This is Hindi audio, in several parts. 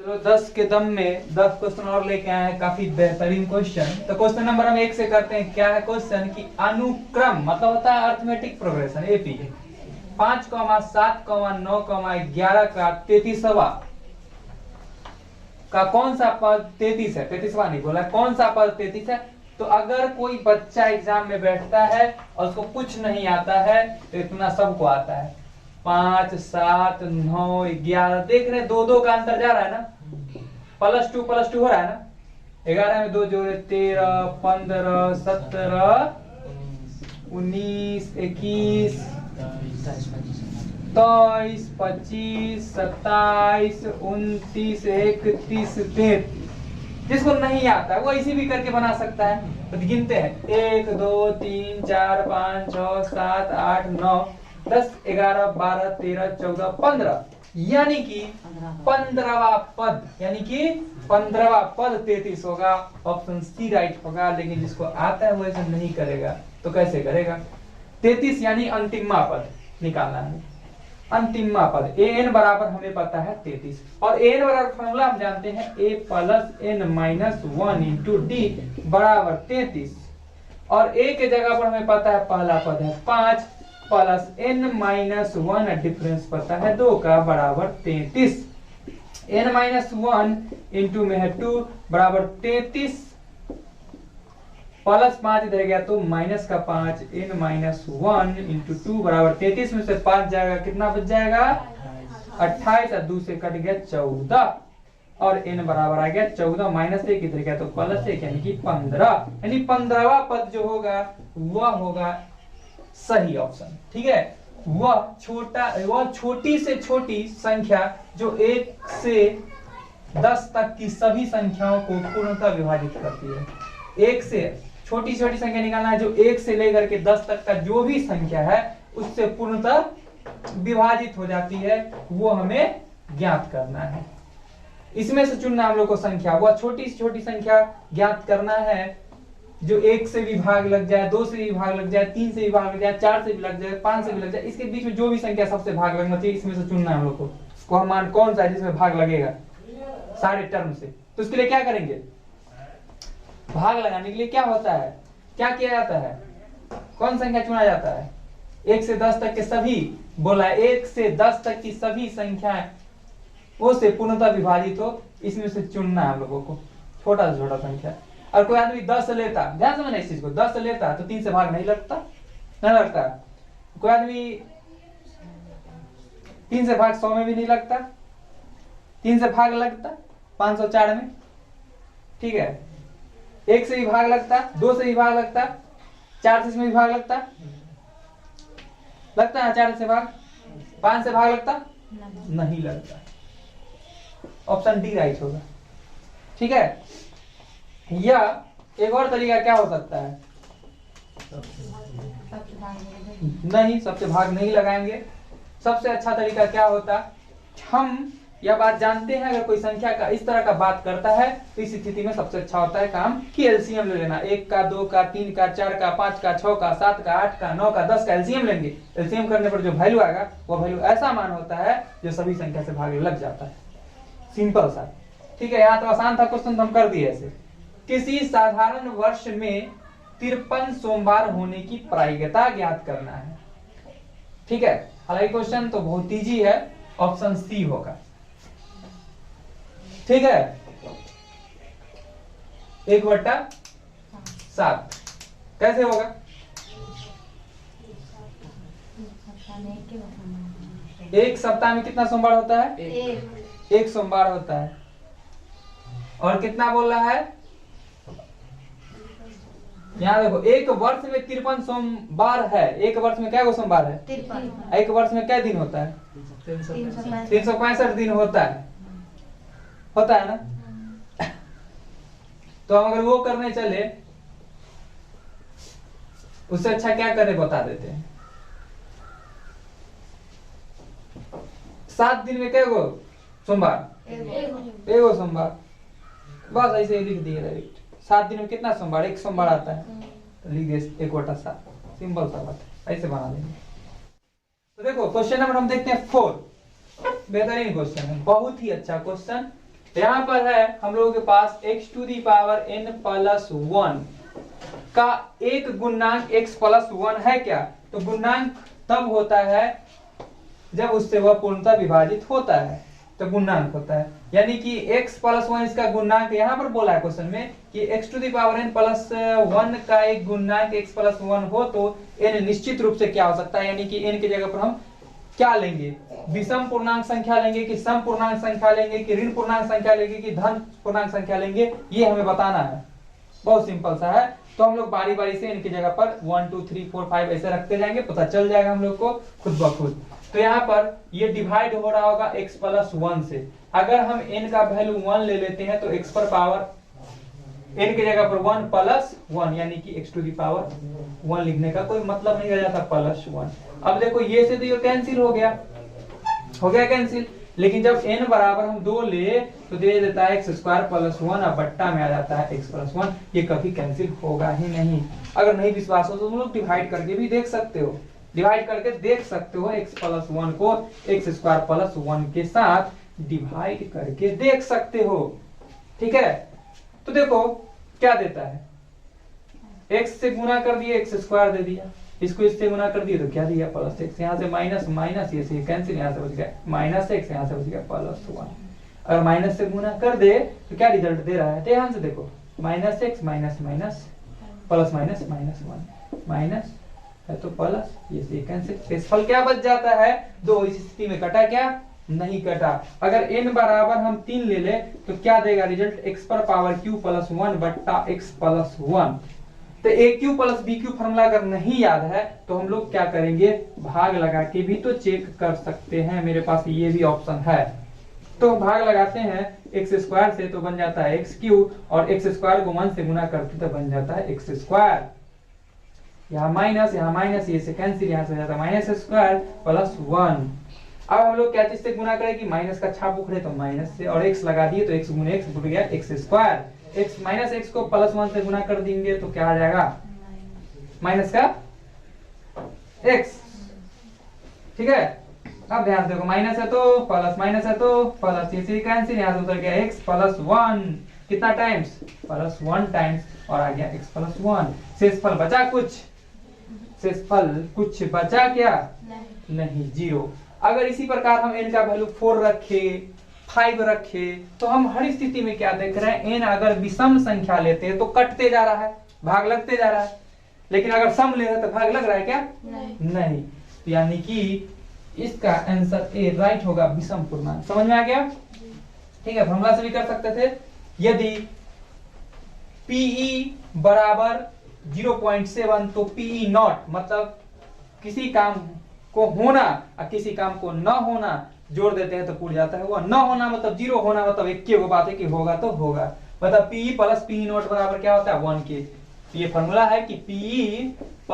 चलो 10 के दम में 10 क्वेश्चन और लेके आए हैं, काफी बेहतरीन क्वेश्चन। तो क्वेश्चन नंबर हम 1 से करते हैं। क्या है क्वेश्चन की अनुक्रम मतलब होता है अर्थमेटिक प्रोग्रेशन एपी 5, 7, 9, 11 का 33वां का कौन सा पद 33 है। 33वां नहीं बोला, कौन सा पद 33 है। तो अगर कोई बच्चा एग्जाम में बैठता है और उसको कुछ नहीं आता है तो इतना सबको आता है। 5, 7, 9, 11 देख रहे 2-2 का अंतर जा रहा है ना, +2 हो रहा है ना। 11 में 2 जोड़े 13, 15, 17, 19, 21, 23, 25, 27, 29, 31, 33। जिसको नहीं आता है वो ऐसे भी करके बना सकता है। तो गिनते हैं 1, 2, 3, 4, 5, 6, 7, 8, 9, 10, 11, 12, 13, 14, 15 यानी कि 15वां पद 33 होगा। ऑप्शन सी राइट होगा। लेकिन जिसको आता है वो ऐसा नहीं करेगा तो कैसे करेगा। 33 यानी अंतिमा पद निकालना है। अंतिमा पद an बराबर हमें पता है 33 और an बराबर फॉर्मूला हम जानते हैं a + n - 1 × d बराबर 33 और a के जगह पर हमें पता है पहला पद है 5 + n - 1 डिफरेंस पता है 2 का बराबर 33। n - 1 इंटू में है 2 बराबर 33 +5 इधर गया तो -5 n - 1 इंटू 2 बराबर 33 में से 5 जाएगा कितना बच जाएगा 28 और 2 से कट गया 14 और n बराबर आ गया 14 -1 इधर गया तो +1 यानी कि 15 यानी 15वां पद जो होगा वह होगा सही ऑप्शन। ठीक है, वह छोटी से छोटी संख्या जो 1 से 10 तक की सभी संख्याओं को पूर्णतः विभाजित करती है। 1 से छोटी छोटी संख्या निकालना है जो 1 से लेकर के 10 तक का जो भी संख्या है उससे पूर्णतः विभाजित हो जाती है, वो हमें ज्ञात करना है। इसमें से चुनना हम लोग को संख्या, वह छोटी से छोटी संख्या ज्ञात करना है जो 1 से भी भाग लग जाए, 2 से भी भाग लग जाए, 3 से भी भाग लग जाए, 4 से भी लग जाए, 5 से भी लग जाए। इसके बीच में जो भी संख्या सबसे भाग लगना चाहिए इसमें से चुनना है हम लोग को। इसको हम मान कौन सा है जिसमें भाग लगेगा सारे टर्म से। तो इसके लिए क्या करेंगे, भाग लगाने के लिए क्या होता है, क्या किया जाता है, कौन संख्या चुना जाता है 1 से 10 तक के सभी, बोला 1 से 10 तक की सभी संख्याएं वो से पूर्णतः विभाजित हो, इसमें से चुनना है हम लोगों को छोटा से छोटा संख्या। और कोई आदमी 10 लेता, ध्यान समझना इस चीज को, 10 लेता तो 3 से भाग नहीं लगता, नहीं लगता। कोई आदमी 3 से भाग 100 में भी नहीं लगता, 3 से भाग लगता 504 में। ठीक है, 1 से भी भाग लगता, 2 से भी भाग लगता, 4 से भी भाग लगता है 4 से भाग, 5 से भाग लगता नहीं लगता। ऑप्शन डी राइट होगा। ठीक है, या एक और तरीका क्या हो सकता है, नहीं सबसे भाग नहीं लगाएंगे। सबसे अच्छा तरीका क्या होता, हम यह बात जानते हैं अगर कोई संख्या का इस तरह का बात करता है तो इस स्थिति में सबसे अच्छा होता है काम कि एलसीएम ले लेना। 1 का, 2 का, 3 का, 4 का, 5 का, 6 का, 7 का, 8 का, 9 का, 10 का एलसीएम लेंगे। एलसीएम करने पर जो वैल्यू आएगा वो वैल्यू ऐसा मान होता है जो सभी संख्या से भाग लग जाता है। सिंपल सा। ठीक है, यहाँ तो आसान था क्वेश्चन तो हम कर दिए ऐसे। किसी साधारण वर्ष में 53 सोमवार होने की प्रायिकता ज्ञात करना है। ठीक है, हालांकि क्वेश्चन तो बहुत इजी है, ऑप्शन सी होगा। ठीक है, 1/7 कैसे होगा, एक सप्ताह में कितना सोमवार होता है, एक सोमवार होता है। और कितना बोल रहा है, यहाँ देखो एक वर्ष में 53 सोमवार है। एक वर्ष में क्या गो सोमवार है, 53। एक वर्ष में क्या दिन होता है, 365 दिन होता है ना। तो हम अगर वो करने चले उससे अच्छा क्या करे बता देते हैं। 7 दिन में क्या गो सोमवार, एगो सोमवार, बस ऐसे ही लिख दिए डायरेक्ट। 7 दिन में कितना सोमवार, एक सोमवार आता है तो लिख दिए 1/7। सिंपल सा बात है, ऐसे बना देंगे। तो देखो क्वेश्चन नंबर हम देखते हैं 4। बेहतरीन क्वेश्चन है, बहुत ही अच्छा क्वेश्चन। यहाँ पर है हम लोगों के पास x⁴n+1 का एक गुणनांक x+1 है क्या? तो गुणनांक तब होता है जब उससे वह पूर्णतः विभाजित होता है, तो गुणनांक होता है। यानी कि x+1 इसका गुणनांक यहाँ पर बोला है क्वेश्चन में कि x⁴n+1 का एक गुणनांक x+1 हो तो n निश्चित रूप से क्या हो सकता है, यानी कि n की जगह पर हम क्या लेंगे, विषम पूर्णांक संख्या लेंगे कि सम पूर्णांक संख्या लेंगे कि ऋण पूर्णांक संख्या लेंगे कि धन पूर्णांक संख्या लेंगे, ये हमें बताना है। बहुत सिंपल सा है। तो हम लोग बारी बारी से इनकी जगह पर 1 2 3 4 5 ऐसे रखते जाएंगे, पता चल जाएगा हम लोग को खुद ब खुद। तो यहाँ पर ये डिवाइड हो रहा होगा x+1 से। अगर हम n का वैल्यू 1 ले लेते हैं तो x पर पावर n की जगह पर 1+1 यानी कि x⁴1 लिखने का कोई मतलब नहीं रह जाता, +1। अब देखो ये से तो ये कैंसिल हो गया कैंसिल। लेकिन जब n बराबर हम 2 ले तो दे देता है x² + 1 और बट्टा में आ जाता है x+1। ये कभी कैंसिल होगा ही नहीं। अगर नहीं विश्वास हो तो तुम लोग डिवाइड करके भी देख सकते हो, डिवाइड करके देख सकते हो। x+1 को x² + 1 के साथ डिवाइड करके देख सकते हो, ठीक है। तो देखो क्या देता है, x से गुना कर दिए x² दे दिया, इसको इससे गुना कर दिए तो क्या दिया +x, यहाँ से माइनस माइनस ये से कैंसिल, यहाँ से बच गया -x, यहाँ से बच गया +1। अगर माइनस से गुना कर दे तो क्या रिजल्ट दे रहा है, ध्यान से देखो, -x minus minus plus minus -1 minus है तो प्लस, ये से कैंसिल। इस फल क्या बच जाता है 2। इस स्थिति में कटा क्या, नहीं कटा। अगर n बराबर हम 3 ले ले तो क्या देगा रिजल्ट, x⁴ बट्टा x+1। तो aq + bq फॉर्मूला अगर नहीं याद है तो हम लोग क्या करेंगे, भाग लगा के भी तो चेक कर सकते हैं। मेरे पास ये भी ऑप्शन है, तो भाग लगाते हैं x² से तो बन जाता है x³ और x² को 1 से गुना करते तो बन जाता है x²। यहाँ माइनस ये से कैंसिल, यहाँ से जाता है -² + 1। अब हम लोग क्या चीज से गुना करें कि माइनस का छाप उखड़े तो माइनस से, और x लगा दिए तो x गुने x जुड़ गया x²। x माइनस x को +1 से गुना कर देंगे तो क्या आ जाएगा, माइनस का x, ठीक है। अब ध्यान देखो, माइनस है तो प्लस, माइनस है तो प्लस, ये कैंसिल, यहाँ से उतर गया x+1 कितना टाइम्स, +1 टाइम्स, और आ गया x+1। शेषफल बचा कुछ, शेषफल कुछ बचा क्या, नहीं 0। अगर इसी प्रकार हम n का वैल्यू 4 रखे, 5 रखे तो हम हर स्थिति में क्या देख रहे हैं, n अगर विषम संख्या लेते हैं तो कटते जा रहा है, भाग लगते जा रहा है। लेकिन अगर सम ले रहे हैं तो भाग लग रहा है क्या, नहीं। तो यानी कि इसका आंसर ए राइट होगा, विषम पूर्णांक। समझ में आ गया, ठीक है। फॉर्मूला से भी कर सकते थे, यदि PE बराबर 0.7 तो PE0 मतलब किसी काम को होना और किसी काम को न होना जोड़ देते हैं तो पूछ जाता है। वो न होना मतलब 0, होना मतलब एक के वो बात है कि होगा तो होगा। मतलब PE + PE0 बराबर क्या होता है 1 के। ये फॉर्मूला है कि PE +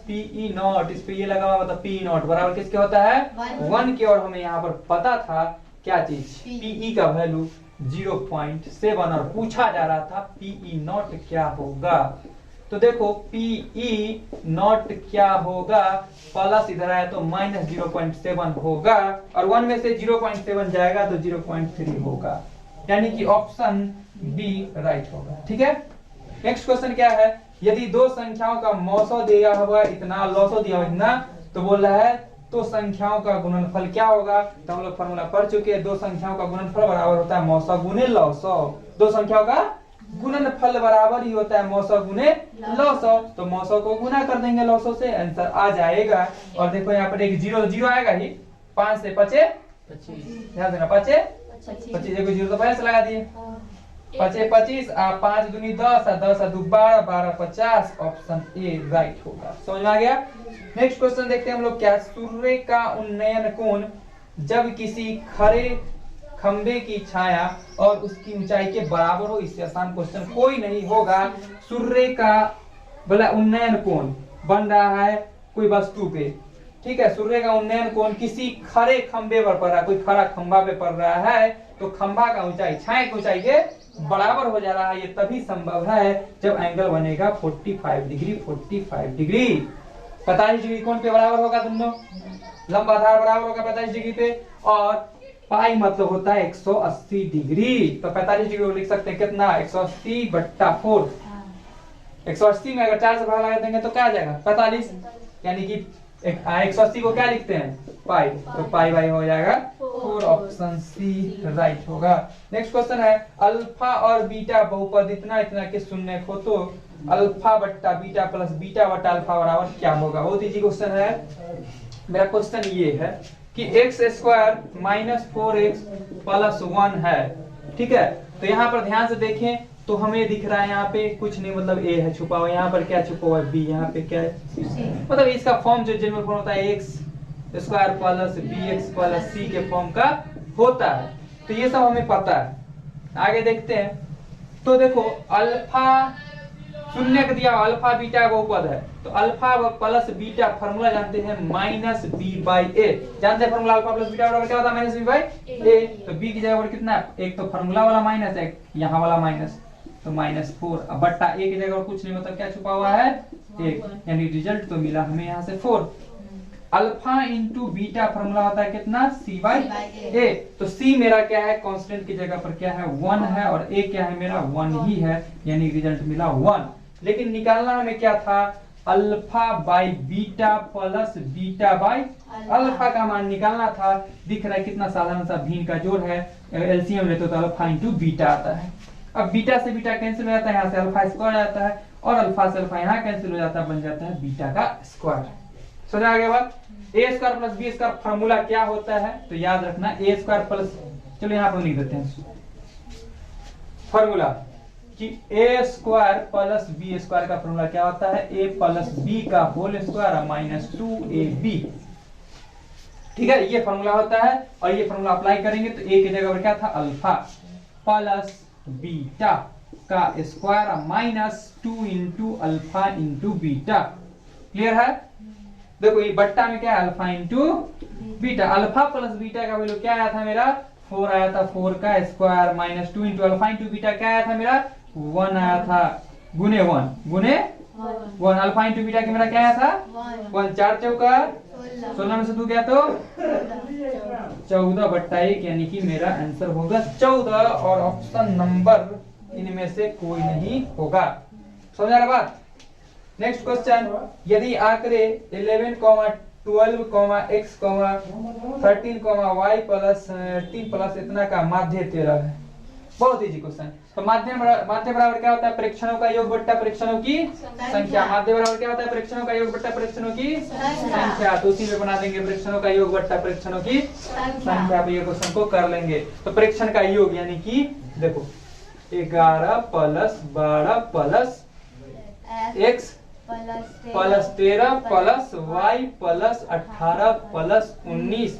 PE0, इस पे ये लगा हुआ मतलब PE0 बराबर किसके होता है 1 के। और हमें यहाँ पर पता था क्या चीज, PE का वैल्यू 0.7 और पूछा जा रहा था PE0 क्या होगा। तो देखो PE0 क्या होगा, प्लस इधर आया तो -0.7 होगा, और 1 में से 0.7 जाएगा तो 0.3 होगा, यानी कि ऑप्शन बी राइट होगा, ठीक है। नेक्स्ट क्वेश्चन क्या है, यदि दो संख्याओं का मौसो दिया हुआ इतना, लौसो दिया हुआ इतना, तो बोल रहा है तो संख्याओं का गुणनफल क्या होगा। तो हम लोग फॉर्मूला पढ़ चुके हैं, दो संख्याओं का गुणनफल बराबर होता है मौसो गुने लौसो। दो संख्याओं का गुणनफल बराबर ही होता है मौसो गुने लौसो, तो मौसो को गुना कर देंगे लौसो से, आंसर आ जाएगा। और देखो यहाँ पर एक 0 आएगा ही, 5 से 5 25, ध्यान देना 5 25, देखो 0 तो पहले से लगा दिए, 5 25 5 दूनी 10 10 2 12 12 50, ऑप्शन ए राइट होगा। समझ में आ गया। नेक्स्ट क्वेश्चन देखते हैं हम लोग क्या, सूर्य का उन्नयन कोण जब किसी खड़े खंबे की छाया और उसकी ऊंचाई के बराबर हो। इससे आसान क्वेश्चन कोई नहीं होगा। सूर्य का बोला उन्नयन कोण बन रहा है कोई वस्तु पे, ठीक है। सूर्य का उन्नयन कोण किसी खड़े खंबे पर पड़ रहा है, कोई खड़ा खंबा पे पड़ रहा है, तो खंबा का ऊंचाई छाया की ऊंचाई के बराबर हो जा रहा है। ये तभी संभव है जब एंगल बनेगा 45 डिग्री 45 डिग्री। 45 डिग्री कोण पे बराबर होगा दोनों, लंब आधार बराबर होगा 45 डिग्री पे, और पाई मतलब होता है 180 डिग्री। तो 45 डिग्री को लिख सकते हैं कितना, 180/4। 180 में अगर 4 से भाग लगा देंगे तो क्या आ जाएगा, 45। यानी कि 180 को क्या लिखते हैं, पाई, तो पाई बाई हो जाएगा 4। ऑप्शन सी राइट होगा। नेक्स्ट क्वेश्चन है, अल्फा और बीटा बहुपद इतना इतना के शून्य हो तो अल्फा बट्टा बीटा प्लस बीटा बट्टा अल्फा बराबर क्या होगा। बहुत इजी क्वेश्चन है। मेरा क्वेश्चन ये है कि x² - 4x + 1 है, ठीक है। तो यहाँ पर ध्यान से देखें तो हमें दिख रहा है यहाँ पे कुछ नहीं, मतलब a है छुपा हुआ, यहाँ पर क्या छुपा हुआ है, b, यहाँ पे क्या है, मतलब इसका फॉर्म जो जनरल फॉर्म होता है x² + bx + c के फॉर्म का होता है। तो ये सब हमें पता है। आगे देखते हैं। तो देखो अल्फा शून्य का दिया, अल्फा बीटा बहुपद है, तो अल्फा प्लस बीटा फॉर्मूला जानते हैं -b/a। जानते हैं फॉर्मूला अल्फा प्लस बीटा बराबर क्या होता है, -b/a। तो b की जगह पर कितना है, एक तो फॉर्मूला वाला माइनस, एक यहाँ वाला माइनस, तो -4। अब बट्टा a की जगह पर कुछ नहीं, मतलब क्या छुपा हुआ है, 1, यानी रिजल्ट तो मिला हमें यहाँ से 4। अल्फा इंटू बीटा फॉर्मूला होता है कितना, c/a। तो c मेरा क्या है, कांस्टेंट की जगह पर क्या है, 1 है, और a क्या है मेरा, 1 ही है, यानी रिजल्ट मिला 1। लेकिन निकालना हमें क्या था, alpha by beta plus beta by alpha का मान निकालना था। दिख रहा है कितना साधारण सा भिन्न का जोड़ है, एलसीएम लेते तो अल्फा इंटू बीटा आता है। अब बीटा से बीटा कैंसिल हो जाता है, यहाँ से अल्फा स्क्वायर आता है, और अल्फा से अल्फा यहाँ कैंसिल हो जाता है, बन जाता है बीटा का स्क्वायर। समझ आ गया बात। a² + b² फॉर्मूला क्या होता है, तो याद रखना a² प्लस, चलो यहाँ पर लिख देते हैं फॉर्मूला कि a² + b² का फॉर्मूला क्या होता है, a + b का होल स्क्वायर -2ab। ठीक है, ये फॉर्मूला होता है। और ये फॉर्मूला अप्लाई करेंगे तो a की जगह पर क्या था, अल्फा प्लस बीटा का स्क्वायर -2 × अल्फा × बीटा। क्लियर है। देखो ये बट्टा में क्या है, alpha into beta. Alpha plus beta का वैल्यू क्या आया था मेरा, 4 आया था, 4 का स्क्वायर -2 × अल्फा × बीटा क्या आया था मेरा, 1 आया था, गुने 1 अल्फा इंटू बीटा के मेरा क्या आया था, 1। 4 चौका 16 में से 2 गया तो 14/1, यानी कि मेरा आंसर होगा 14। और ऑप्शन नंबर इनमें से कोई नहीं होगा। समझ आ रहा बात। नेक्स्ट क्वेश्चन, यदि आंकड़े 11, 12, x, 13, y + 3 प्लस इतना का माध्य 13 है। बहुत इजी क्वेश्चन। तो माध्य बराबर क्या होता है, प्रेक्षणों का योग बट्टा प्रेक्षणों की संख्या। माध्य बराबर क्या होता है, प्रेक्षणों का योग बट्टा प्रेक्षणों की संख्या। तो उसी में बना देंगे प्रेक्षणों का योग बट्टा प्रेक्षणों की संख्या पे ये क्वेश्चन को कर लेंगे। तो प्रेक्षण का योग यानी कि देखो 11 + 12 + x + 13 + y + 18 + 19।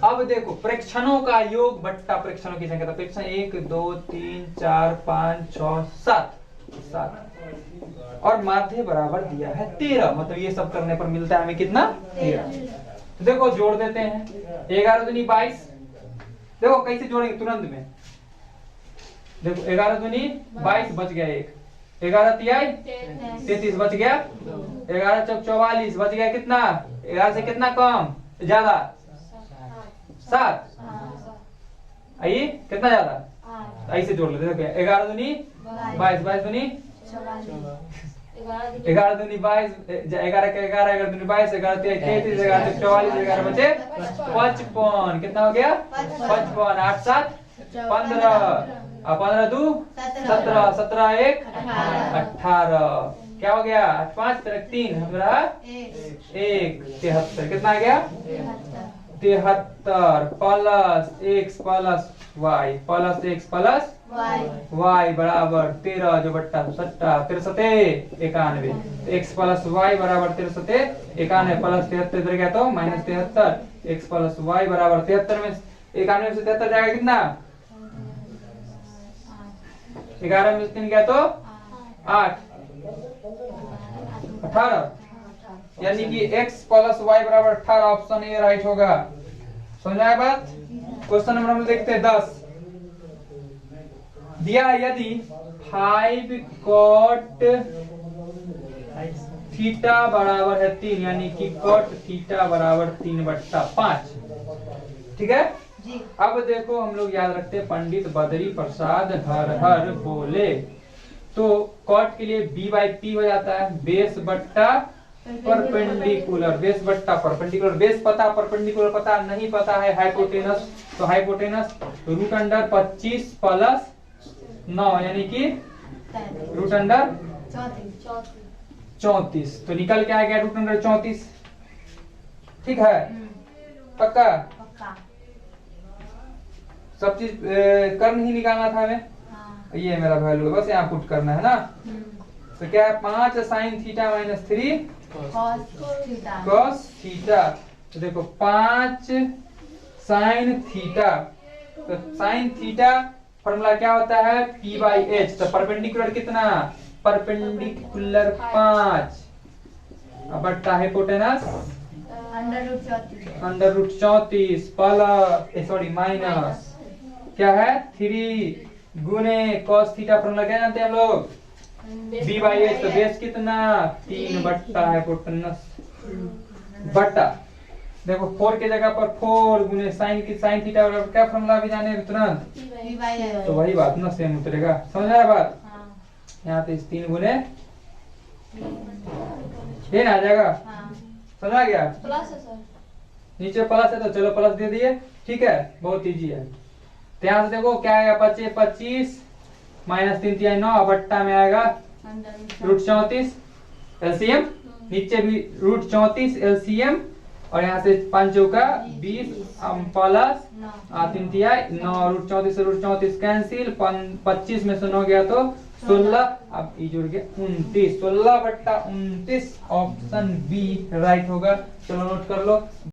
अब देखो प्रेक्षणों का योग बट्टा प्रेक्षणों की संख्या। तो प्रेक्षण 1 2 3 4 5 6 7 और माध्य बराबर दिया है 13। मतलब ये सब करने पर मिलता है हमें कितना, 13। तो देखो जोड़ देते हैं, 11 दूनी 22। देखो कैसे जोड़ेंगे तुरंत में। देखो 11 दूनी 22 बच गया 1, 11 तिहाई 33 बच गया, 11 चौक 44 बच गया कितना, 11 से कितना कम ज्यादा 7, आइए कितना ज्यादा, ऐसे जोड़ लेते हैं। 11 दूनी 22, 22 दूनी 11 दूनी 22, 11 के 11, 11 दूनी 22, 11 तिहाई 33, 11 चौक 44, 11 बचे 55। कितना हो गया 55, 8 7 15, 15 2 17, 17 1 18। क्या हो गया, 8 5 3 हमारा 1 73। कितना आ गया 73 + x + y + x + y बराबर 13 जो बट्टा 73 91। x + y बराबर 73 91 + 73 इधर गया तो -73। x + y बराबर 73 में 91 में से 73 जाएगा कितना, 11 में से 3 गया तो 8 18, यानी कि x + y बराबर 18। ऑप्शन ए राइट होगा। समझ आया बात। क्वेश्चन नंबर हम देखते हैं 10। दिया यदि 5 cot थीटा बराबर है 3, यानी कि cot थीटा बराबर 3/5। ठीक है। जी। अब देखो हम लोग याद रखते हैं पंडित बद्री प्रसाद हर हर बोले, तो कॉट के लिए b बाई पी हो जाता है, बेस बट्टा परपेंडिकुलर, बेस बट्टा परपेंडिकुलर, बेस पता परपेंडिकुलर पता नहीं पता है हाइपोटेनस, तो हाइपोटेनस रूट अंडर 25 प्लस 9 यानी कि रूट अंडर 34, तो निकल के आ गया रूट अंडर 34। ठीक है, पक्का पक्का। सब चीज कर्म ही निकालना था हमें। हाँ। ये मेरा वैल्यू बस यहाँ पुट करना है ना। तो क्या है 5 sine theta minus 3 cos theta, तो देखो 5 साइन थीटा, तो साइन थीटा फॉर्मूला क्या होता है p बाई एच, तो परपेंडिकुलर कितना, परपेंडिकुलर 5 अब बट्टा hypotenuse under root 34 plus sorry minus क्या है 3 गुने cos थीटा, फॉर्मूला क्या जानते हैं हम लोग b बाई एच, तो बेस कितना 3 बट्टा हाइपोटेनस बट्टा, देखो 4 के जगह पर 4 गुने साइन की साइन थीटा बराबर क्या फॉर्मूला भी जाने तुरंत, तो वही बात ना सेम उतरेगा, समझ आया बात। यहाँ पे 3 गुने ये ना आ जाएगा, समझ आ गया। प्लस है सर, नीचे प्लस है तो चलो प्लस दे दिए, ठीक है बहुत इजी है। तो यहाँ से देखो क्या आएगा 25 माइनस 3 3 9 बट्टा में आएगा रूट 34 एलसीएम, नीचे भी रूट 34 एलसीएम, और यहाँ से 5 चौका 20 प्लस 3 3 9 रूट 34 से रूट 34 कैंसिल, 25 में से 9 गया तो 16, अब ये जुड़ गया 29, 16 बट्टा 29 ऑप्शन बी राइट होगा। चलो नोट कर लो।